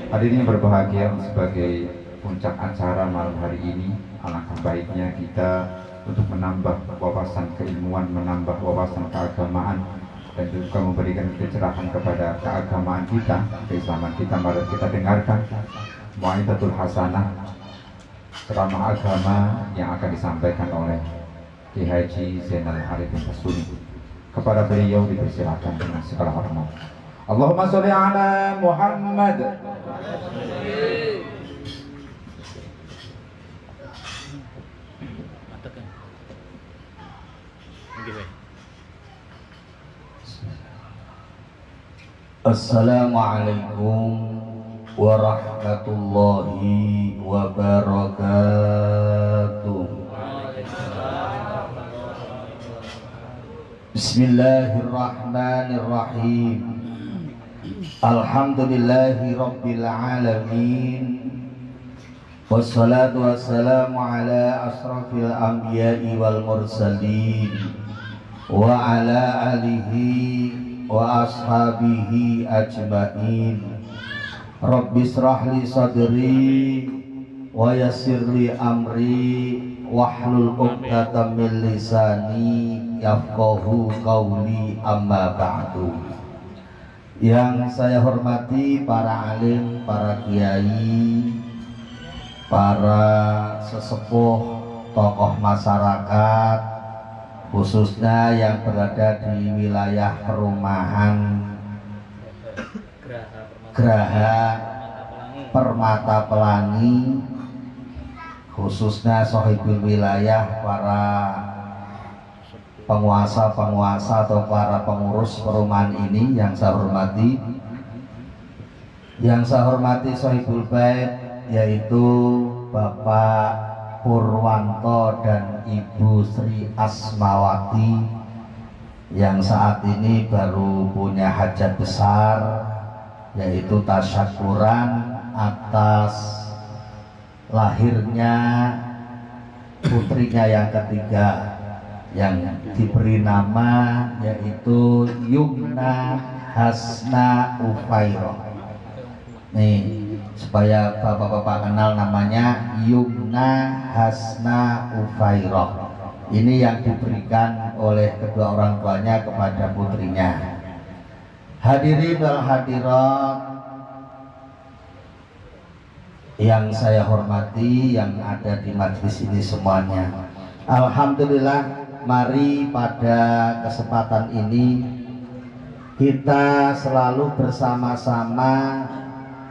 Hadirin yang berbahagia, sebagai puncak acara malam hari ini, alangkah baiknya kita untuk menambah wawasan keilmuan, menambah wawasan keagamaan, dan juga memberikan pencerahan kepada keagamaan kita, keislaman kita. Mari kita dengarkan Mau'izatul Hasanah, ceramah agama yang akan disampaikan oleh Ki Haji Zainal Arifin Tasuni. Kepada beliau dipersilakan dengan segala hormat. Allahumma sholli ala Muhammad. Assalamualaikum warahmatullahi wabarakatuh. Bismillahirrahmanirrahim. Alhamdulillahi rabbil alamin. Wassalatu wassalamu ala asrafil anbiya'i wal mursalin wa ala alihi wa ashabihi ajma'in. Rabbi israh li sadri wa yassir li amri wahlul 'uqdatam min lisani yafqahu qawli, amma ba'du. Yang saya hormati para alim, para kiai, para sesepuh, tokoh masyarakat, khususnya yang berada di wilayah perumahan Geraha Permata Pelangi, khususnya sohibul wilayah, para penguasa-penguasa atau para pengurus perumahan ini yang saya hormati. Yang saya hormati sohibul bait, yaitu Bapak Purwanto dan Ibu Sri Asmawati yang saat ini baru punya hajat besar, yaitu tasyakuran atas lahirnya putrinya yang ketiga yang diberi nama yaitu Yumna Hasna Ufairah. Nih, supaya bapak-bapak kenal namanya Yumna Hasna Ufairah. Ini yang diberikan oleh kedua orang tuanya kepada putrinya. Hadirin wal hadirat yang saya hormati, yang ada di majelis ini semuanya. Alhamdulillah, mari pada kesempatan ini kita selalu bersama-sama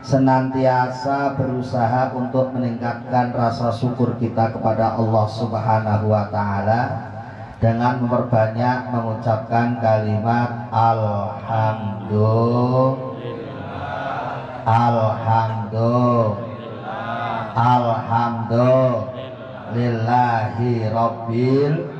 senantiasa berusaha untuk meningkatkan rasa syukur kita kepada Allah Subhanahu wa Ta'ala dengan memperbanyak mengucapkan kalimat alhamdulillahi rabbil,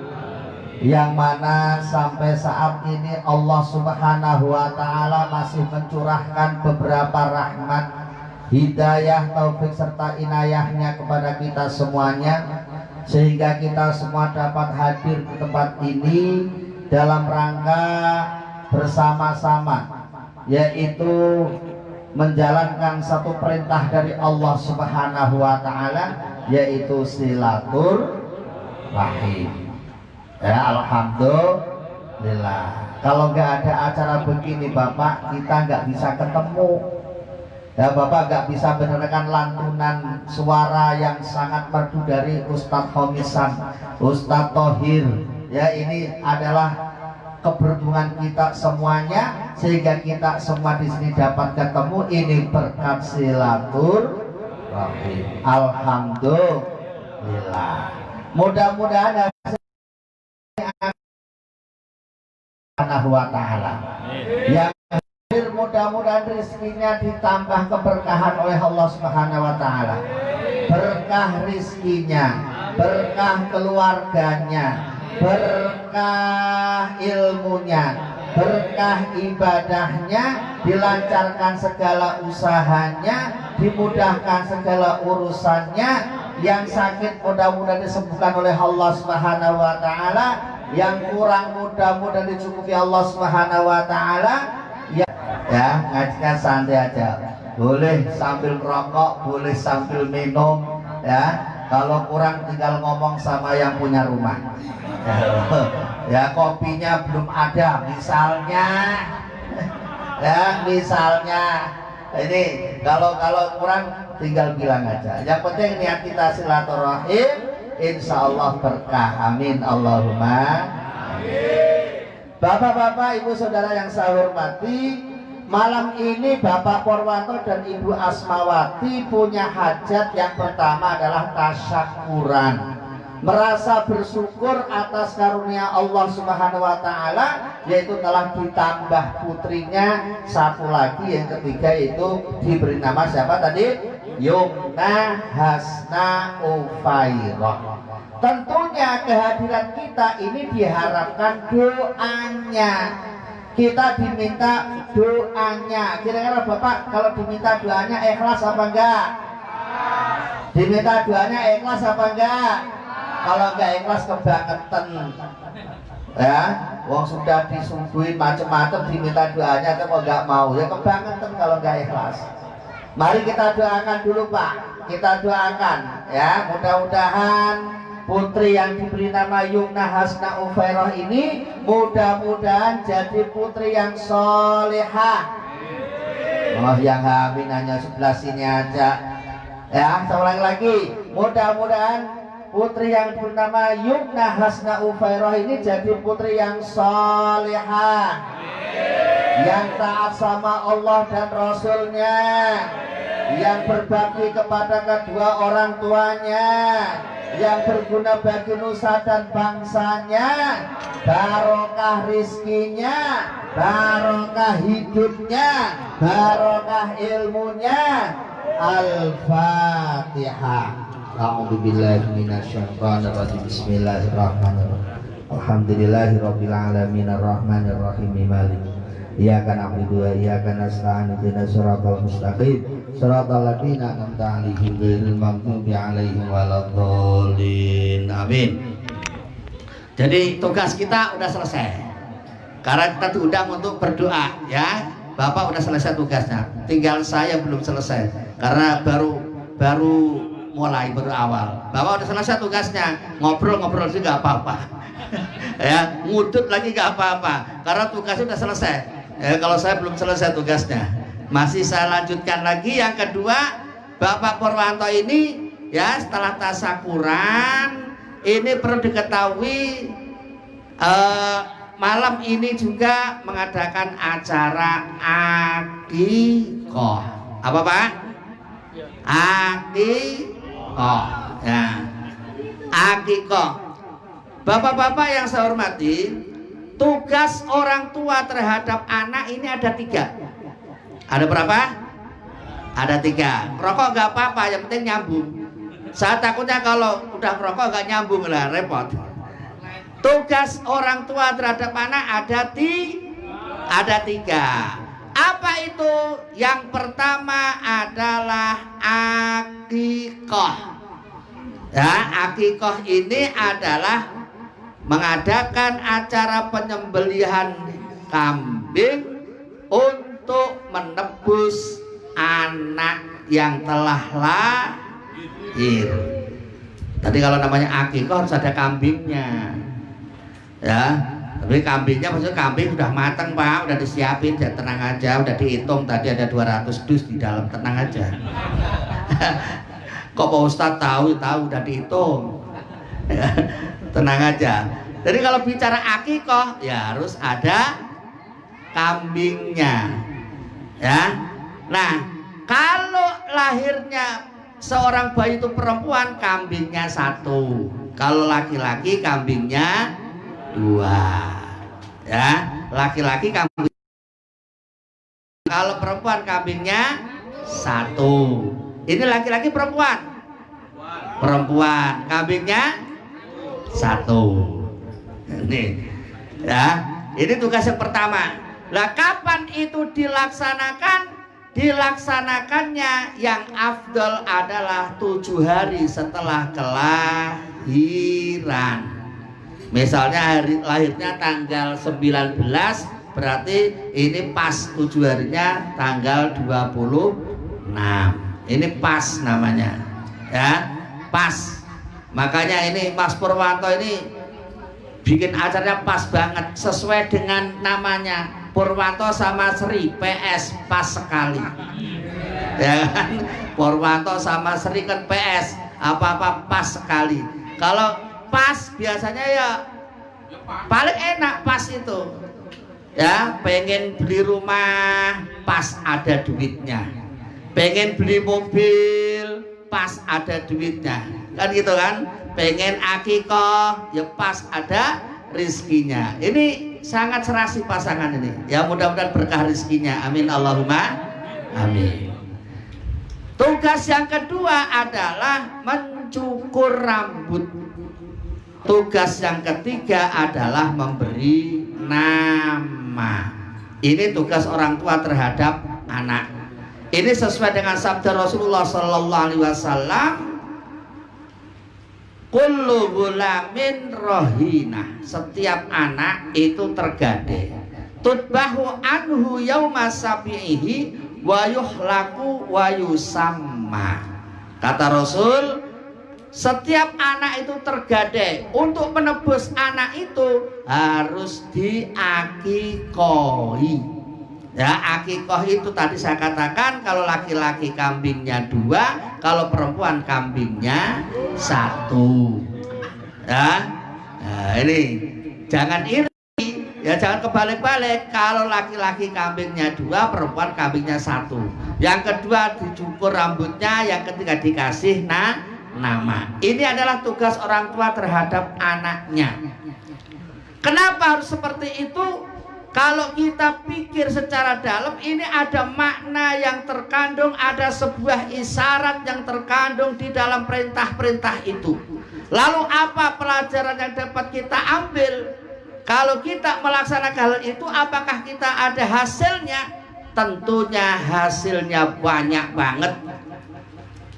yang mana sampai saat ini Allah Subhanahu wa Ta'ala masih mencurahkan beberapa rahmat, hidayah, taufik serta inayahnya kepada kita semuanya, sehingga kita semua dapat hadir di tempat ini dalam rangka bersama-sama, yaitu menjalankan satu perintah dari Allah Subhanahu wa Ta'ala, yaitu silaturahim. Ya, alhamdulillah. Kalau nggak ada acara begini Bapak, kita nggak bisa ketemu. Ya, Bapak nggak bisa mendengarkan lantunan suara yang sangat merdu dari Ustadz Khomisan, Ustadz Thohir. Ya, ini adalah keberuntungan kita semuanya, sehingga kita semua di sini dapat ketemu. Ini berkat silaturahim. Alhamdulillah. Mudah-mudahan Subhanahu wa Ta'ala yang hadir, mudah-mudahan rezekinya ditambah keberkahan oleh Allah Subhanahu wa Ta'ala. Berkah rezekinya, berkah keluarganya, berkah ilmunya, berkah ibadahnya, dilancarkan segala usahanya, dimudahkan segala urusannya. Yang sakit mudah-mudahan disembuhkan oleh Allah Subhanahu wa Ta'ala, yang kurang mudah-mudahan dicukupi Allah Subhanahu wa Ta'ala. Ya, ngajikan santai aja. boleh sambil rokok, boleh sambil minum, ya. Kalau kurang tinggal ngomong sama yang punya rumah. Ya, kopinya belum ada, misalnya. Ya, misalnya. Ini kalau kurang tinggal bilang aja. Yang penting niat kita silaturahim, insya Allah berkah. Amin Allahumma. Bapak-bapak, ibu saudara yang saya hormati, malam ini Bapak Purwanto dan Ibu Asmawati punya hajat. Yang pertama adalah tasyakuran, merasa bersyukur atas karunia Allah Subhanahu wa Ta'ala, yaitu telah ditambah putrinya satu lagi, yang ketiga itu diberi nama siapa tadi? Yumna Hasna Ufairah. Tentunya kehadiran kita ini diharapkan doanya. Kita diminta doanya. Kira-kira Bapak kalau diminta doanya ikhlas apa enggak? Diminta doanya ikhlas apa enggak? Kalau enggak ikhlas kebangetan. Ya, wong sudah disuguhin macam-macam diminta doanya tapi enggak mau. Ya kebangetan kalau enggak ikhlas. Mari kita doakan dulu Pak. Kita doakan ya, mudah-mudahan putri yang diberi nama Yumna Hasna Ufairah ini mudah-mudahan jadi putri yang solehah. Oh, yang amin hanya sebelah sini aja. Ya, saya ulang lagi. Mudah-mudahan putri yang diberi nama Yumna Hasna Ufairah ini jadi putri yang solehah, yang taat sama Allah dan Rasulnya, yang berbakti kepada kedua orang tuanya, yang berguna bagi nusa dan bangsanya, barokah rizkinya, barokah hidupnya, barokah ilmunya. Al-Fatihah. A'udzubillahi minasyaitonir rajim. Bismillahirrahmanirrahim. Alhamdulillahirabbil alamin arrahmanir rahim maliki iyyaka na'budu wa iyyaka nasta'in ihdinas siratal mustaqim siratal ladzina an'amta 'alaihim ghairil maghdubi 'alaihim waladdallin. Amin. Jadi tugas kita udah selesai. Karena kita diundang untuk berdoa ya. Bapak udah selesai tugasnya. Tinggal saya belum selesai karena baru mulai, baru awal. Bapak udah selesai tugasnya. Ngobrol-ngobrol sih nggak apa-apa. Ya, ngudut lagi nggak apa-apa karena tugasnya udah selesai. Kalau saya belum selesai tugasnya, masih saya lanjutkan lagi. Yang kedua, Bapak Purwanto ini ya setelah tasyakuran ini perlu diketahui, malam ini juga mengadakan acara akikoh. Apa Pak? Akikoh ya. Akikoh. Bapak-bapak yang saya hormati, tugas orang tua terhadap anak ini ada 3. Ada berapa? Ada 3. Rokok nggak apa-apa, yang penting nyambung. Saya takutnya kalau udah merokok nggak nyambung lah, repot. Tugas orang tua terhadap anak ada 3. Apa itu? Yang pertama adalah akikoh. Ya, akikoh ini adalah mengadakan acara penyembelihan kambing untuk menebus anak yang telah lahir. Tadi kalau namanya akikoh harus ada kambingnya, ya. Tapi kambingnya maksudnya kambing sudah matang Pak, udah disiapin, ya tenang aja, udah dihitung tadi ada 200 dus di dalam, tenang aja. Kok Pak Ustadz tahu udah dihitung. Tenang aja. Jadi kalau bicara akikoh ya harus ada kambingnya. Ya. Nah, kalau lahirnya seorang bayi itu perempuan, kambingnya 1. Kalau laki-laki kambingnya 2. Ya, laki-laki kambing. Kalau perempuan kambingnya 1. Ini laki-laki perempuan. Perempuan kambingnya 1. Nih, ya, ini tugas yang pertama. Lah, kapan itu dilaksanakan? Dilaksanakannya yang afdol adalah 7 hari setelah kelahiran. Misalnya hari lahirnya tanggal 19, berarti ini pas 7 harinya tanggal 20 Ini pas namanya, ya, pas. Makanya ini Mas Purwanto ini bikin acaranya pas banget, sesuai dengan namanya. Purwanto sama Sri, PS, pas sekali. Ya kan? Purwanto sama Sri kan PS, apa-apa pas sekali. Kalau pas biasanya ya paling enak pas itu. Ya, pengen beli rumah, pas ada duitnya. Pengen beli mobil, pas ada duitnya. Kan gitu kan? Pengen akikoh, ya pas ada rizkinya. Ini sangat serasi pasangan ini. Ya mudah-mudahan berkah rizkinya. Amin Allahumma amin. Tugas yang kedua adalah mencukur rambut. Tugas yang ketiga adalah memberi nama. Ini tugas orang tua terhadap anak. Ini sesuai dengan sabda Rasulullah Sallallahu Alaihi Wasallam. Kullu gulamin rohina, setiap anak itu tergade. Tutbahu anhu yauma sabihi wa yuhlaku wa yusamma. Kata Rasul, setiap anak itu tergade. Untuk menebus anak itu harus diakikohi. Ya, akikoh itu tadi saya katakan, kalau laki-laki kambingnya 2, kalau perempuan kambingnya 1. Ya, nah, ini jangan iri, ya jangan kebalik-balik. Kalau laki-laki kambingnya 2, perempuan kambingnya 1. Yang kedua dicukur rambutnya, yang ketiga dikasih nama. Ini adalah tugas orang tua terhadap anaknya. Kenapa harus seperti itu? Kalau kita pikir secara dalam, ini ada makna yang terkandung, ada sebuah isyarat yang terkandung di dalam perintah-perintah itu. Lalu apa pelajaran yang dapat kita ambil? Kalau kita melaksanakan hal itu, apakah kita ada hasilnya? Tentunya hasilnya banyak banget.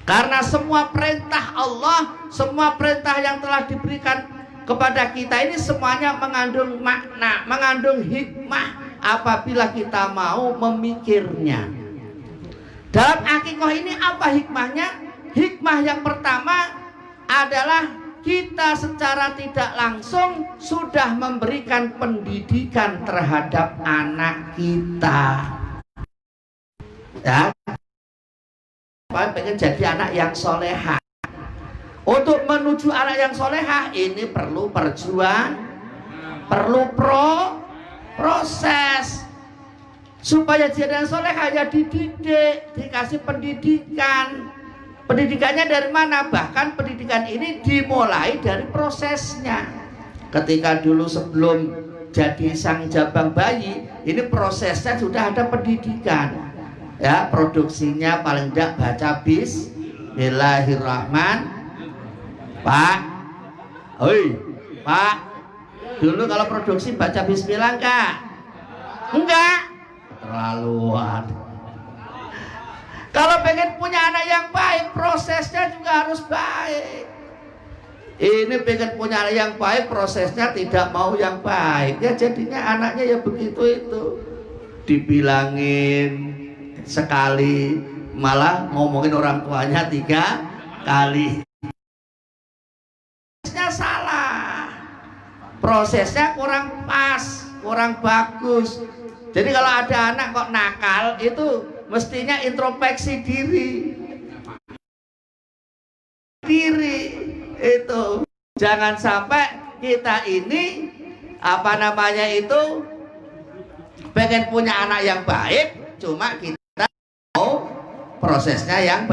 Karena semua perintah Allah, semua perintah yang telah diberikan kepada kita ini semuanya mengandung makna, mengandung hikmah apabila kita mau memikirnya. Dalam akikoh ini apa hikmahnya? Hikmah yang pertama adalah kita secara tidak langsung sudah memberikan pendidikan terhadap anak kita. Ya, pengen jadi anak yang solehah. Untuk menuju anak yang solehah ini perlu perjuangan, perlu proses. Supaya jadi yang solehah ya dididik, dikasih pendidikan. Pendidikannya dari mana? Bahkan pendidikan ini dimulai dari prosesnya. Ketika dulu sebelum jadi sang jabang bayi, ini prosesnya sudah ada pendidikan. Ya, produksinya paling tidak baca Bismillahirrahmanirrahim. Pak, oi, Pak, dulu kalau produksi baca bismillah enggak? Enggak, terlaluan. Kalau pengen punya anak yang baik, prosesnya juga harus baik. Ini pengen punya anak yang baik, prosesnya tidak mau yang baik. Ya jadinya anaknya ya begitu itu. Dibilangin sekali, malah ngomongin orang tuanya 3 kali. Salah, prosesnya kurang pas, kurang bagus. Jadi kalau ada anak kok nakal, itu mestinya introspeksi diri itu. Jangan sampai kita ini apa namanya itu pengen punya anak yang baik, cuma kita mau prosesnya yang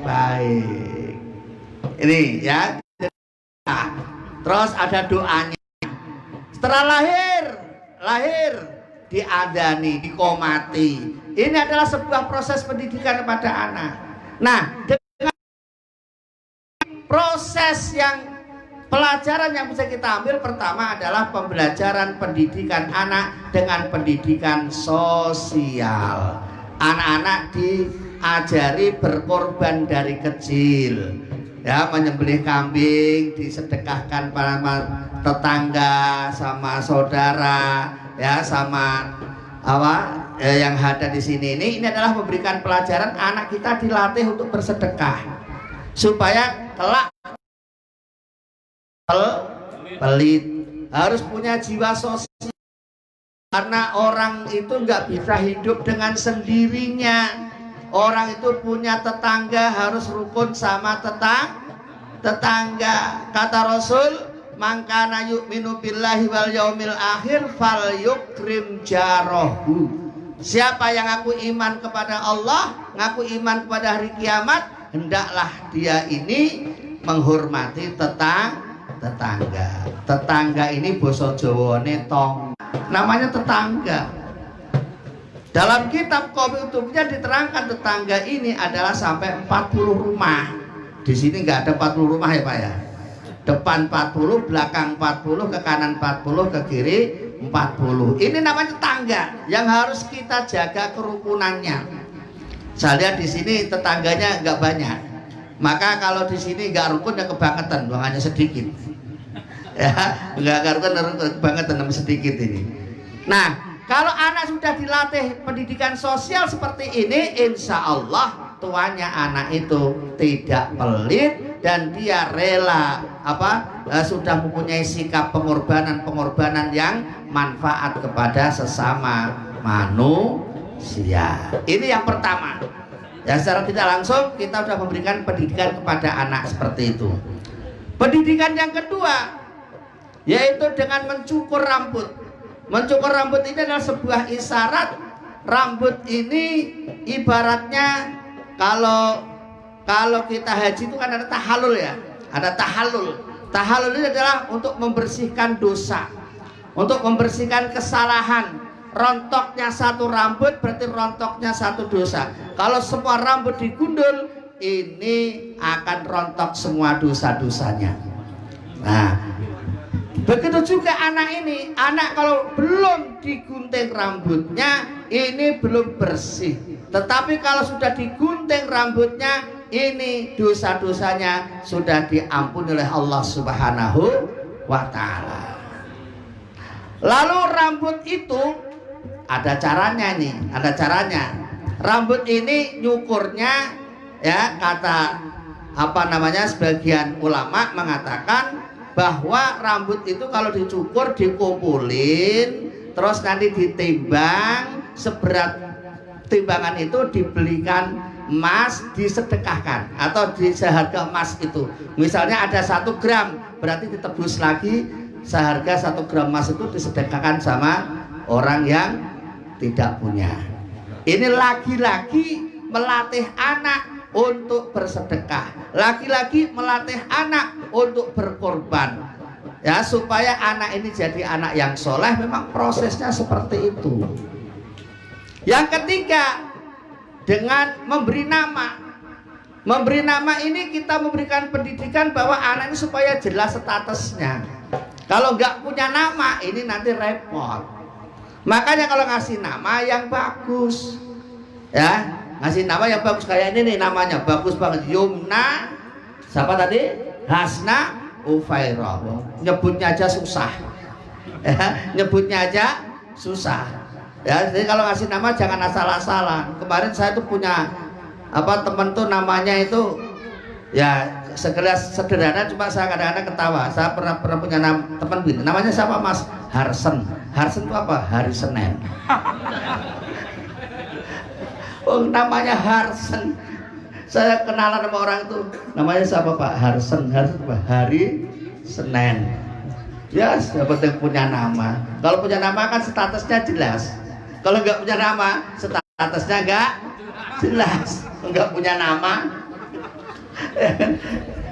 baik. Ini ya. Terus ada doanya. Setelah lahir diadani, dikomati. Ini adalah sebuah proses pendidikan kepada anak. Nah, dengan proses yang pelajaran yang bisa kita ambil pertama adalah pembelajaran pendidikan anak dengan pendidikan sosial. Anak-anak diajari berkorban dari kecil. Ya, menyembelih kambing disedekahkan pada tetangga, sama saudara, ya, sama apa yang ada di sini ini adalah memberikan pelajaran anak kita dilatih untuk bersedekah supaya kelak pelit, harus punya jiwa sosial, karena orang itu nggak bisa hidup dengan sendirinya. Orang itu punya tetangga, harus rukun sama tetangga. Kata Rasul, mangkana yu'minu billahi wal yaumil akhir fal yukrim jarahu. Siapa yang ngaku iman kepada Allah, ngaku iman kepada hari kiamat, hendaklah dia ini menghormati tetangga. Tetangga ini basa Jawane tong, namanya tetangga. Dalam kitab Qaul Utubnya diterangkan tetangga ini adalah sampai 40 rumah. Di sini nggak ada 40 rumah ya Pak ya. Depan 40, belakang 40, ke kanan 40, ke kiri 40. Ini namanya tetangga yang harus kita jaga kerukunannya. Saya lihat di sini tetangganya nggak banyak. Maka kalau di sini nggak rukun ya kebangetan, hanya sedikit. Ya, nggak rukun kebangetan sedikit ini. Nah, kalau anak sudah dilatih pendidikan sosial seperti ini, insya Allah tuanya anak itu tidak pelit dan dia rela sudah mempunyai sikap pengorbanan yang manfaat kepada sesama manusia. Ini yang pertama. Ya, secara tidak langsung kita sudah memberikan pendidikan kepada anak seperti itu. Pendidikan yang kedua yaitu dengan mencukur rambut. Mencukur rambut ini adalah sebuah isyarat. Rambut ini ibaratnya kalau kita haji itu kan ada tahallul ya, ada tahallul. Tahallul ini adalah untuk membersihkan dosa, untuk membersihkan kesalahan. Rontoknya satu rambut berarti rontoknya satu dosa. Kalau semua rambut digundul, ini akan rontok semua dosa-dosanya. Nah, begitu juga anak ini, anak kalau belum digunting rambutnya ini belum bersih. Tetapi kalau sudah digunting rambutnya, ini dosa-dosanya sudah diampuni oleh Allah Subhanahu wa Ta'ala. Lalu rambut itu ada caranya nih, ada caranya. Rambut ini nyukurnya ya, kata sebagian ulama mengatakan bahwa rambut itu kalau dicukur dikumpulin terus nanti ditimbang, seberat timbangan itu dibelikan emas, disedekahkan atau di seharga emas itu. Misalnya ada 1 gram, berarti ditebus lagi seharga 1 gram emas itu disedekahkan sama orang yang tidak punya. Ini lagi-lagi melatih anak untuk bersedekah, laki-laki melatih anak untuk berkorban, ya, supaya anak ini jadi anak yang soleh. Memang prosesnya seperti itu. Yang ketiga, dengan memberi nama. Memberi nama ini kita memberikan pendidikan bahwa anak ini supaya jelas statusnya. Kalau nggak punya nama, ini nanti repot. Makanya kalau ngasih nama yang bagus, ya, ngasih nama yang bagus kayak ini nih, namanya bagus banget, Yumna siapa tadi? Hasna Ufairah. Nyebutnya aja susah ya, nyebutnya aja susah ya. Jadi kalau ngasih nama jangan asal-asalan. Kemarin saya tuh punya teman tuh namanya itu ya sekelas sederhana, cuma saya kadang-kadang ketawa. Saya pernah punya teman bini, namanya siapa Mas? Harsen. Harsen itu apa? Hari Senin. Oh, namanya Harsen. Saya kenalan sama orang itu, namanya siapa Pak? Harsen. Harsen apa? Hari Senin. Ya, dapat yang punya nama. Kalau punya nama kan statusnya jelas. Kalau nggak punya nama, statusnya nggak jelas. Nggak punya nama.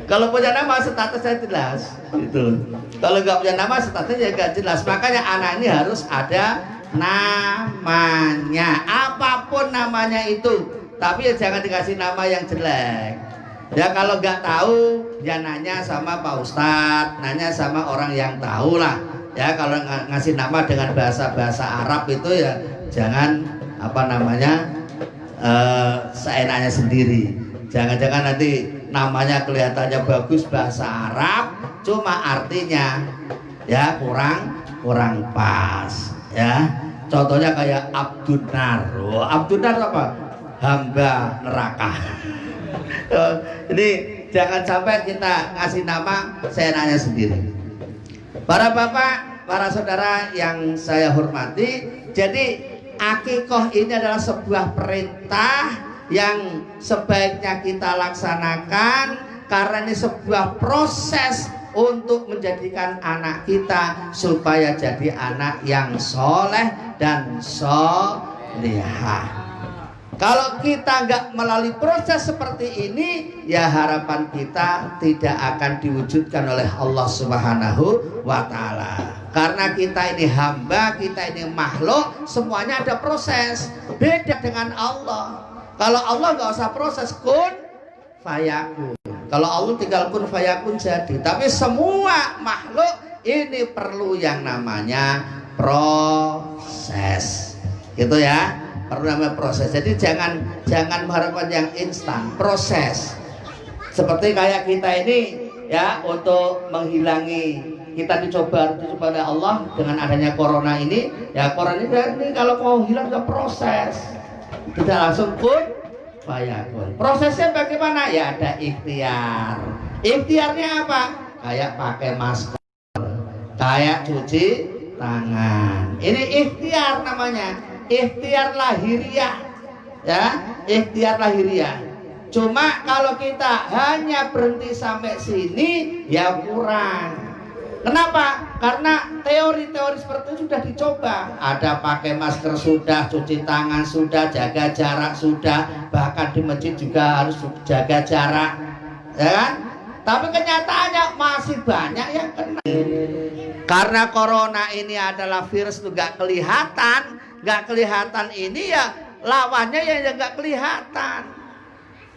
Kalau punya nama statusnya jelas. Gitu. Kalau nggak punya nama statusnya nggak jelas. Makanya anak ini harus ada namanya, apapun namanya itu. Tapi ya jangan dikasih nama yang jelek. Ya kalau nggak tahu ya nanya sama Pak Ustadz, nanya sama orang yang tahu lah. Ya kalau ngasih nama dengan bahasa Arab itu ya jangan seenaknya sendiri. Jangan-jangan nanti namanya kelihatannya bagus bahasa Arab, cuma artinya ya kurang pas. Ya, contohnya kayak Abdunar. Abdunar apa? Hamba neraka. Ini jangan sampai kita ngasih nama, saya nanya sendiri. Para bapak, para saudara yang saya hormati, jadi akikoh ini adalah sebuah perintah yang sebaiknya kita laksanakan karena ini sebuah proses untuk menjadikan anak kita supaya jadi anak yang soleh dan solehah. Kalau kita nggak melalui proses seperti ini, ya harapan kita tidak akan diwujudkan oleh Allah Subhanahu wa Ta'ala. Karena kita ini hamba, kita ini makhluk, semuanya ada proses. Beda dengan Allah. Kalau Allah nggak usah proses, kun fayakun. Kalau Allah tinggal kun fayakun jadi. Tapi semua makhluk ini perlu yang namanya proses. Gitu ya. Perlu namanya proses. Jadi jangan mengharapkan yang instan. Proses. Seperti kayak kita ini ya, untuk menghilangi, kita dicoba oleh Allah dengan adanya corona ini. Ya corona ini kalau mau hilang ada proses. Tidak langsung kun fayakun. Prosesnya bagaimana? Ya ada ikhtiar. Ikhtiarnya apa? Kayak pakai masker, kayak cuci tangan. Ini ikhtiar namanya. Ikhtiar lahiriah. Ya, ikhtiar lahiriah. Cuma kalau kita hanya berhenti sampai sini ya kurang. Kenapa? Karena teori-teori seperti itu sudah dicoba. Ada pakai masker sudah, cuci tangan sudah, jaga jarak sudah, bahkan di masjid juga harus jaga jarak, ya kan? Tapi kenyataannya masih banyak yang kena. Karena corona ini adalah virus itu nggak kelihatan ini ya lawannya yang nggak kelihatan.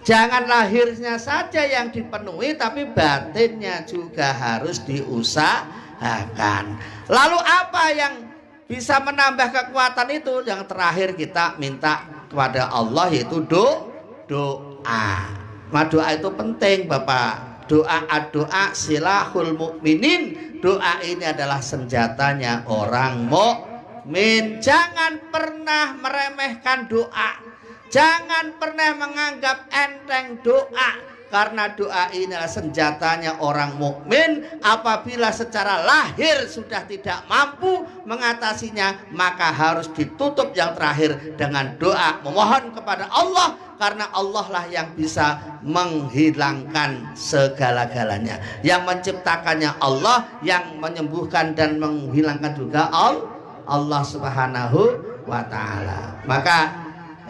Jangan lahirnya saja yang dipenuhi, tapi batinnya juga harus diusahakan. Lalu apa yang bisa menambah kekuatan itu? Yang terakhir kita minta kepada Allah yaitu doa. Doa itu penting Bapak. Doa silahul mukminin. Doa ini adalah senjatanya orang mukmin. Jangan pernah meremehkan doa. Jangan pernah menganggap enteng doa, karena doa ini adalah senjatanya orang mukmin. Apabila secara lahir sudah tidak mampu mengatasinya, maka harus ditutup yang terakhir dengan doa, memohon kepada Allah, karena Allah lah yang bisa menghilangkan segala-galanya. Yang menciptakannya Allah, yang menyembuhkan dan menghilangkan juga Allah Subhanahu wa Ta'ala. Maka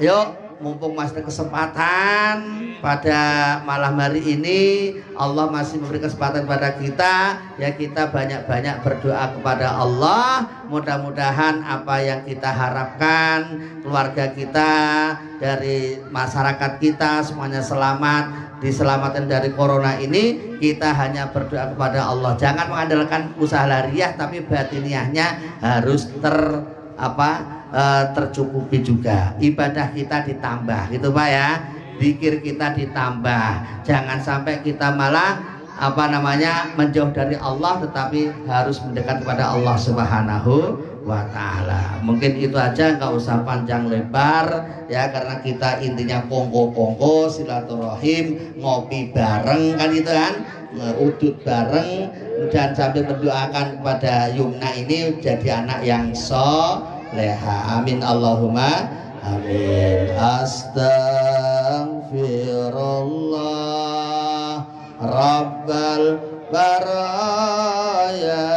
yuk, mumpung masih ada kesempatan pada malam hari ini, Allah masih memberi kesempatan kepada kita, ya kita banyak-banyak berdoa kepada Allah. Mudah-mudahan apa yang kita harapkan, keluarga kita, dari masyarakat kita semuanya selamat, diselamatkan dari corona ini. Kita hanya berdoa kepada Allah. Jangan mengandalkan usaha lahiriah, tapi batiniahnya harus tercukupi juga. Ibadah kita ditambah, gitu Pak ya. Zikir kita ditambah. Jangan sampai kita malah menjauh dari Allah, tetapi harus mendekat kepada Allah Subhanahu wa Ta'ala. Mungkin itu aja, nggak usah panjang lebar ya, karena kita intinya kongko silaturahim, ngopi bareng kan, itu kan, udut bareng, dan sambil mendoakan kepada Yumna ini jadi anak yang leha. Amin Allahumma amin. Astaghfirullah Rabbal baraya,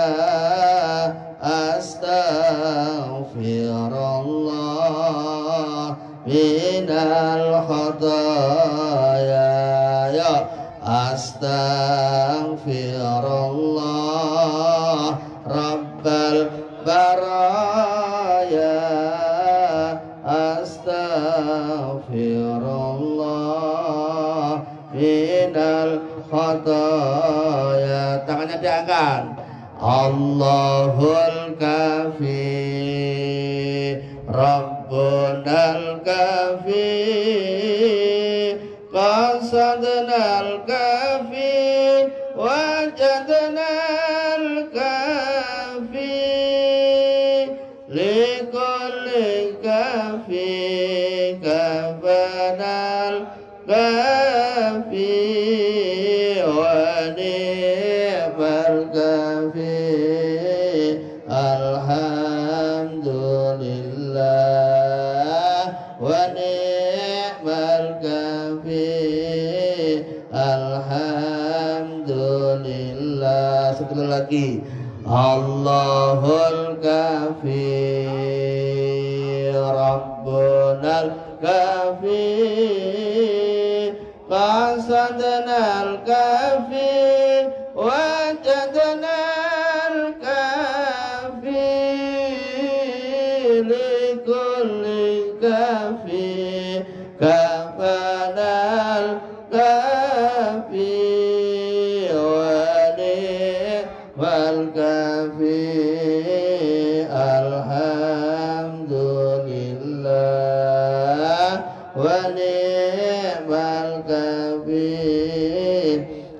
astaghfirullah minal khataya, ya astaghfirullah Rabbal baraya, astaghfirullah minal khataya. Tangannya diangkat. Allahul kafi Rabbunal kafi qasadnal kafi wajadnal kafi likul kafi wa ni'mal kafi. Alhamdulillah wa ni'mal kafi. Alhamdulillah. Sekali lagi. Allahul kafi Rabbunal kafi qasadnal kafi wajadnal kafi likulli kafi kafanal kafi wal kafi. Alhamdulillah wa ni'mal kafi.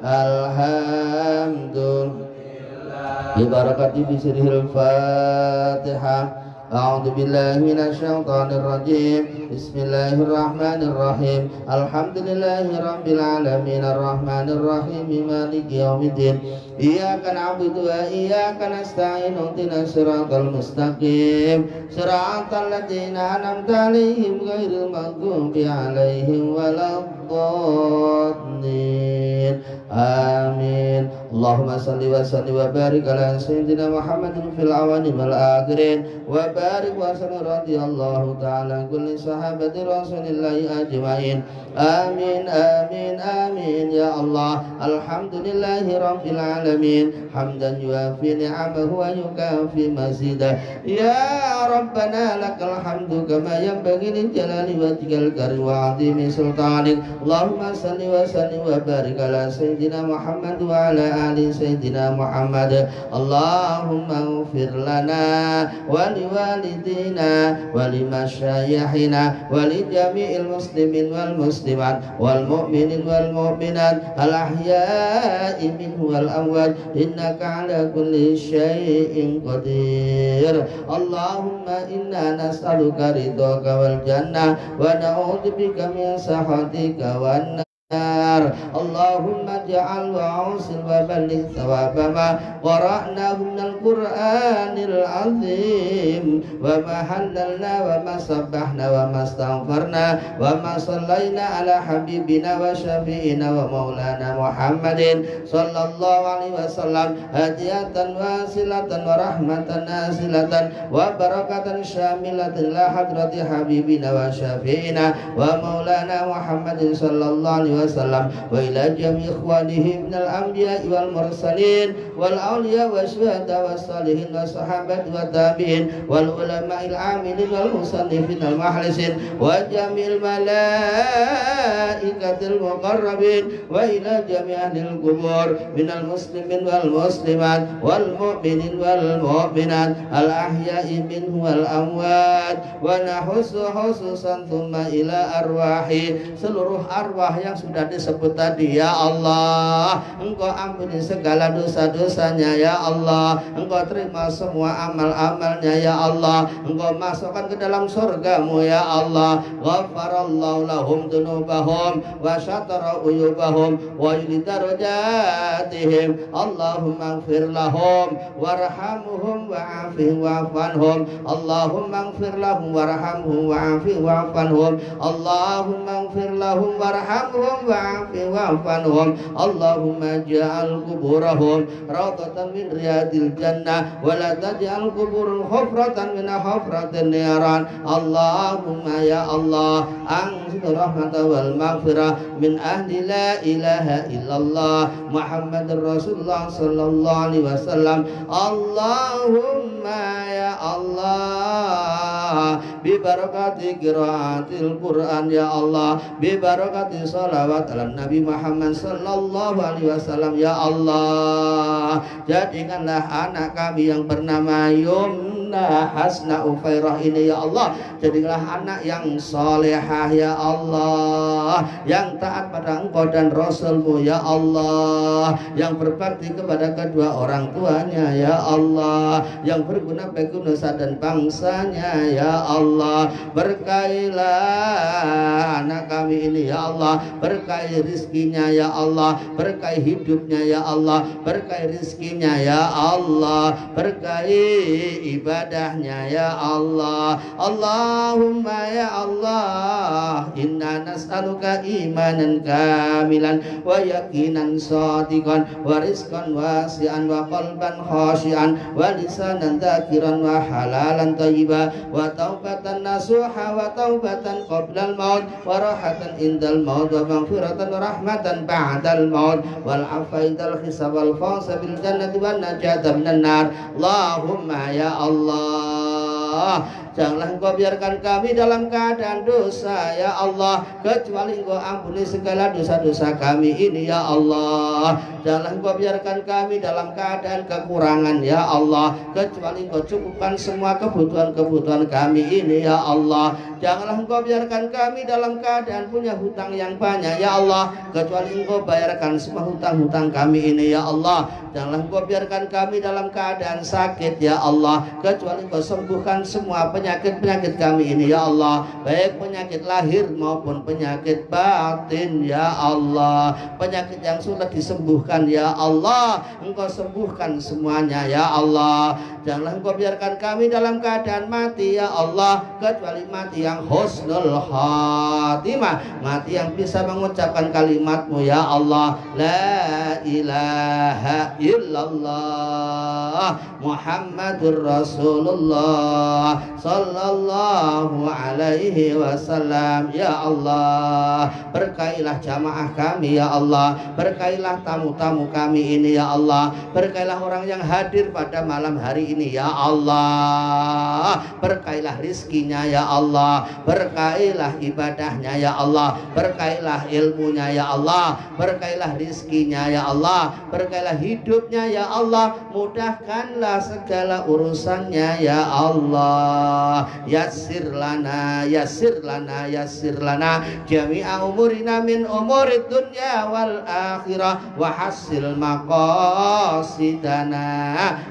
Alhamdulillah. Bi barakati bisril Fatihah. A'udzu billahi minasyaitonir rajim. Bismillahirrahmanirrahim. Alhamdulillahi rabbil alamin arrahmanir rahim maliki yaumiddin. Iyyaka na'budu wa iyyaka nasta'in. Ihdinas siratal mustaqim. Siratal ladzina an'amta 'alaihim ghairil maghdubi 'alaihim waladdallin. Amin. Allahumma salli wa sallim wa barik ala sayyidina Muhammadin fil awwalin wal akhirin wa barik wa sallim radhiyallahu ta'ala kulli sahabati rasulillahi ajma'in. Amin amin amin ya Allah. Alhamdulillahi rabbil alamin hamdan yuafi ni'amahu wa yukafi mazidah. Ya Rabbana lakal hamdu kama yanbaghi li jalali wajhikal karim wa 'azimi sultanik. Allahumma salli wa sallim wa barik ala sayyidina Muhammad wa ala ali sayyidina Muhammad. Allahumma ighfir lana wa liwalidina wa limasyayikhina wa li jami'il muslimin wal muslimat wal mu'minin wal mu'minat al ahya'i minhu wal amwat innaka ala kulli syai'in qadir. Allahumma inna nas'aluka ridhaka wal jannah wa na'udzubika min sakhatika wan Allahumma ja'al wa awsil wa balligh thawaba ma qara'nahu minal Qur'anil azim wa ma halalna wa ma sabbahna wa ma astaghfarna wa ma sallaina ala habibina wa syafi'ina wa maulana Muhammadin sallallahu alaihi wasallam hadiyatan wasilatan wa rahmatan nasilatan wa barakatan syamilatan la hadrati habibina wa syafi'ina wa maulana Muhammadin sallallahu alaihi wasallam wa ila jami ikhwanihi minal anbiya'i wal mursalin wal awliya wa syuhada wa salihin wa sahabat wa tabi'in wal ulama'il amilin wal musannifin al mahlisin wa jami'il malaikatil muqarrabin wa ila jami' ahlil qubur minal muslimin wal muslimat wal mu'minin wal mu'minat al ahya'i minhu wal amwat wa nahussu khususan thumma ila arwahi seluruh arwah yang sudah disebut tadi. Ya Allah, Engkau ampuni segala dosa-dosanya. Ya Allah, Engkau terima semua amal-amalnya. Ya Allah, Engkau masukkan ke dalam surgamu. Ya Allah, ghafarallahu lahum dunubahum wa syatara uyubahum wa yuli darajatihim. Allahumma ighfir lahum warhamhum wa'afihim wa'fanhum. Allahumma ighfir lahum warhamhum wa'afihim wa'fanhum. Allahumma ighfir lahum warhamhum wa'afihim wa'fanhum. Allahumma ja'al kuburahum rawdatan min riyadil jannah wa la taj'al kuburahum hufratan min hufratin niran. Allahumma ya Allah anzil rahmatan wal maghfirah min ahli la ilaha illallah Muhammadur Rasulullah sallallahu alaihi wasallam. Allahumma ya Allah bi barakati qiraatil Quran. Ya Allah bi barakati salawat ala Nabi Muhammad sallallahu alaihi wasallam. Ya Allah, jadikanlah anak kami yang bernama Yumna Maimuna Hasna Ufairah ini ya Allah, jadilah anak yang solehah ya Allah, yang taat pada Engkau dan Rasulmu ya Allah, yang berbakti kepada kedua orang tuanya ya Allah, yang berguna bagi nusa dan bangsanya ya Allah. Berkailah anak kami ini ya Allah, berkahi rizkinya ya Allah, berkahi hidupnya ya Allah, berkahi rizkinya ya Allah, berkahi ibadahnya ya Allah. Allahumma ya Allah, inna nas'aluka imanan kamilan wa yaqinan shadiqan wa rizqan wasi'an wa qalban khashi'an wa lisanan dzakiran wa halalan thayyiban wa taubatan nasuha wa taubatan qablal maut wa rahatan indal maut wa maghfiratan wa rahmatan ba'dal maut wal afwa indal hisab wal fawza bil jannati wan najata minan nar. Allahumma ya Allah, janganlah Engkau biarkan kami dalam keadaan dosa ya Allah, kecuali Engkau ampuni segala dosa-dosa kami ini ya Allah. Janganlah Engkau biarkan kami dalam keadaan kekurangan ya Allah, kecuali Engkau cukupkan semua kebutuhan-kebutuhan kami ini ya Allah. Janganlah Engkau biarkan kami dalam keadaan punya hutang yang banyak ya Allah, kecuali Engkau bayarkan semua hutang-hutang kami ini ya Allah. Janganlah Engkau biarkan kami dalam keadaan sakit ya Allah, kecuali Engkau sembuhkan semua penyakit-penyakit kami ini ya Allah, baik penyakit lahir maupun penyakit batin ya Allah. Penyakit yang sudah disembuhkan ya Allah, Engkau sembuhkan semuanya ya Allah. Janganlah Engkau biarkan kami dalam keadaan mati ya Allah, kecuali mati yang husnul khatimah, mati yang bisa mengucapkan kalimat-Mu ya Allah, la ilaha illallah Muhammadur Rasulullah sallallahu alaihi wasallam ya Allah. Berkailah jamaah kami ya Allah, berkailah tamu-tamu kami ini ya Allah, berkailah orang yang hadir pada malam hari ini ya Allah, berkailah rizkinya ya Allah, berkailah ibadahnya ya Allah, berkailah ilmunya ya Allah, berkailah rizkinya ya Allah, berkailah hidupnya ya Allah, mudahkanlah segala urusannya ya Allah. Yassir lana, yassir lana, yassir lana jami'a umurina min umurid dunya wal akhirah, wa hasil maqasidana,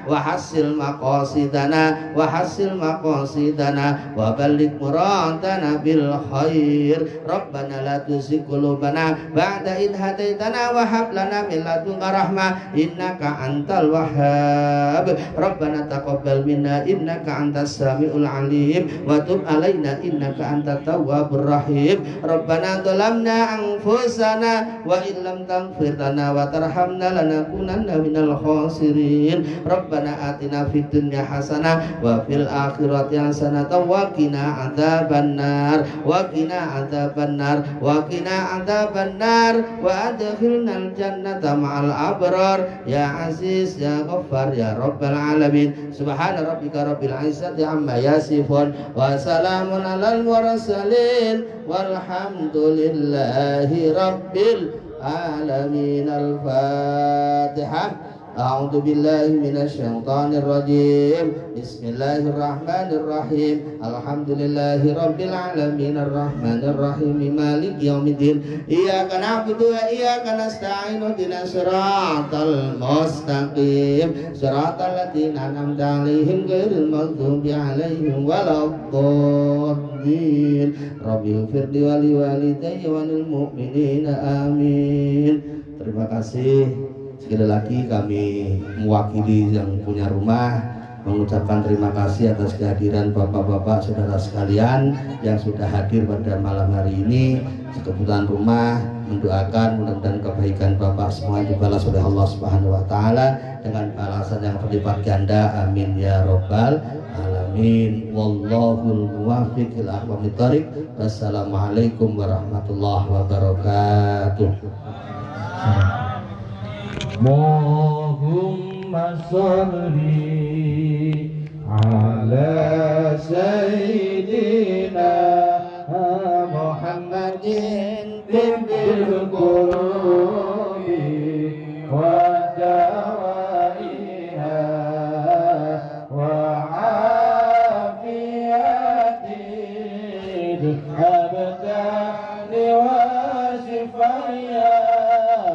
wa hasil maqasidana, wa hasil maqasidana, wa balik muradana bil khair. Rabbana la tuzigh qulubana ba'da idh hadaitana wa hab lana min ladunka rahmah innaka antal wahhab. Rabbana taqabbal minna innaka antas samiul alim wa tub alaina innaka antat tawwabur rahim. Rabbana dhalamna anfusana wa illam taghfir lana wa tarhamna lanakunanna minal khasirin. Rabbana atina fid dunya hasanah wa fil akhirati hasanah wa qina adzabannar, wa qina adzabannar, wa qina adzabannar, wa adkhilnal jannata ma'al abrar ya aziz ya ghaffar ya rabbal alamin. Subhana rabbika rabbil izzati amma yasifun wa salamun alal mursalin walhamdulillahi rabbil alamin. Al-Fatihah. A'udzu billahi minasy syaithanir rajim. Bismillahirrahmanirrahim. Alhamdulillahi rabbil alamin arrahmanir rahim maliki yaumiddin. Iyyaka na'budu wa iyyaka nasta'in ihdinas siratal mustaqim siratal ladzina an'amta 'alaihim ghairil maghdubi 'alaihim waladdallin. Rabbighfirli wa liwalidayya wa lil mu'minina amin. Terima kasih. Sekali lagi kami mewakili yang punya rumah mengucapkan terima kasih atas kehadiran bapak-bapak saudara sekalian yang sudah hadir pada malam hari ini. Kebetulan rumah mendoakan mudah-mudahan kebaikan bapak semua dibalas oleh Allah Subhanahu wa taala dengan balasan yang berlipat ganda. Amin ya robbal alamin. Wallahul muwaffiq ila aqwamit thoriq. Wassalamualaikum warahmatullahi wabarakatuh. Allahumma sholli ala sayyidina Muhammadin tibbil qulubi wa dawaiha wa وجفايا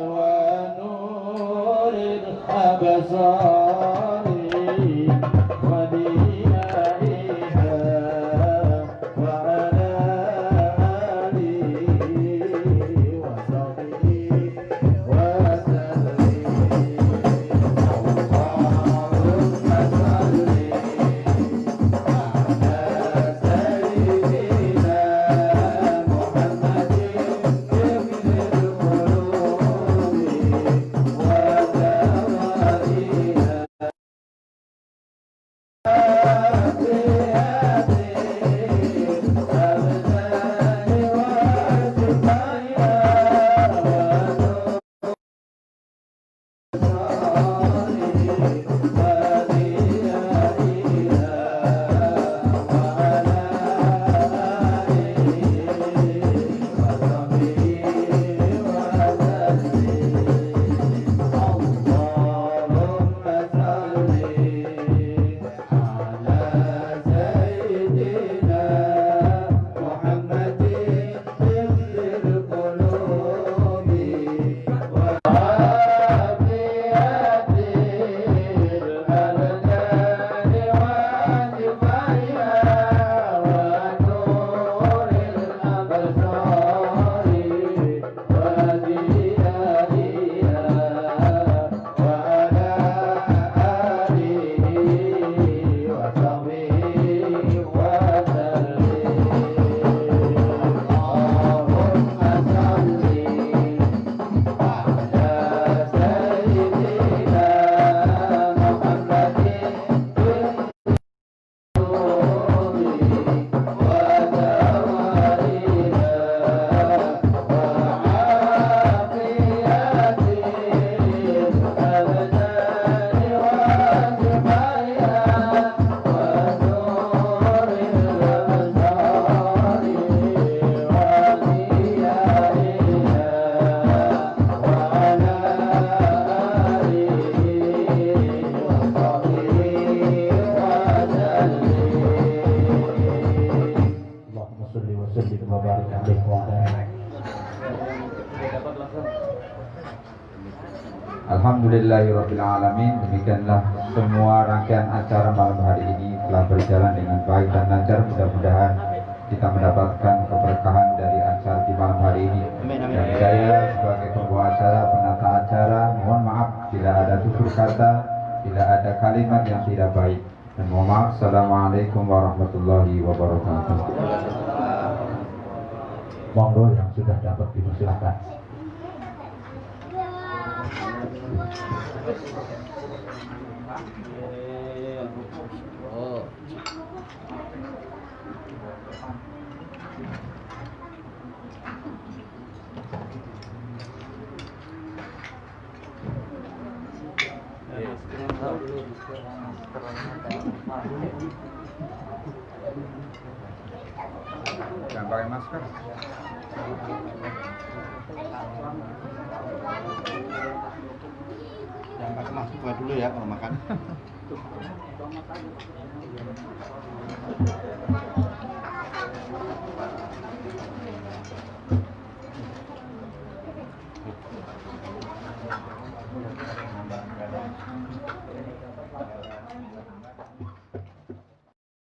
ونور الأبصار وديائها وعلى آله وصحبه وسلم. اللهم صل Alhamdulillahirrabbilalamin. Demikianlah semua rangkaian acara malam hari ini telah berjalan dengan baik dan lancar. Mudah-mudahan kita mendapatkan keberkahan dari acara di malam hari ini. Dan saya sebagai pembawa acara, penata acara, mohon maaf bila ada tutur kata, bila ada kalimat yang tidak baik. Dan mohon maaf. Assalamualaikum warahmatullahi wabarakatuh. Monggo yang sudah dapat dipersilakan. Jangan pakai masker. Jangan pakai masker buat dulu ya kalau makan.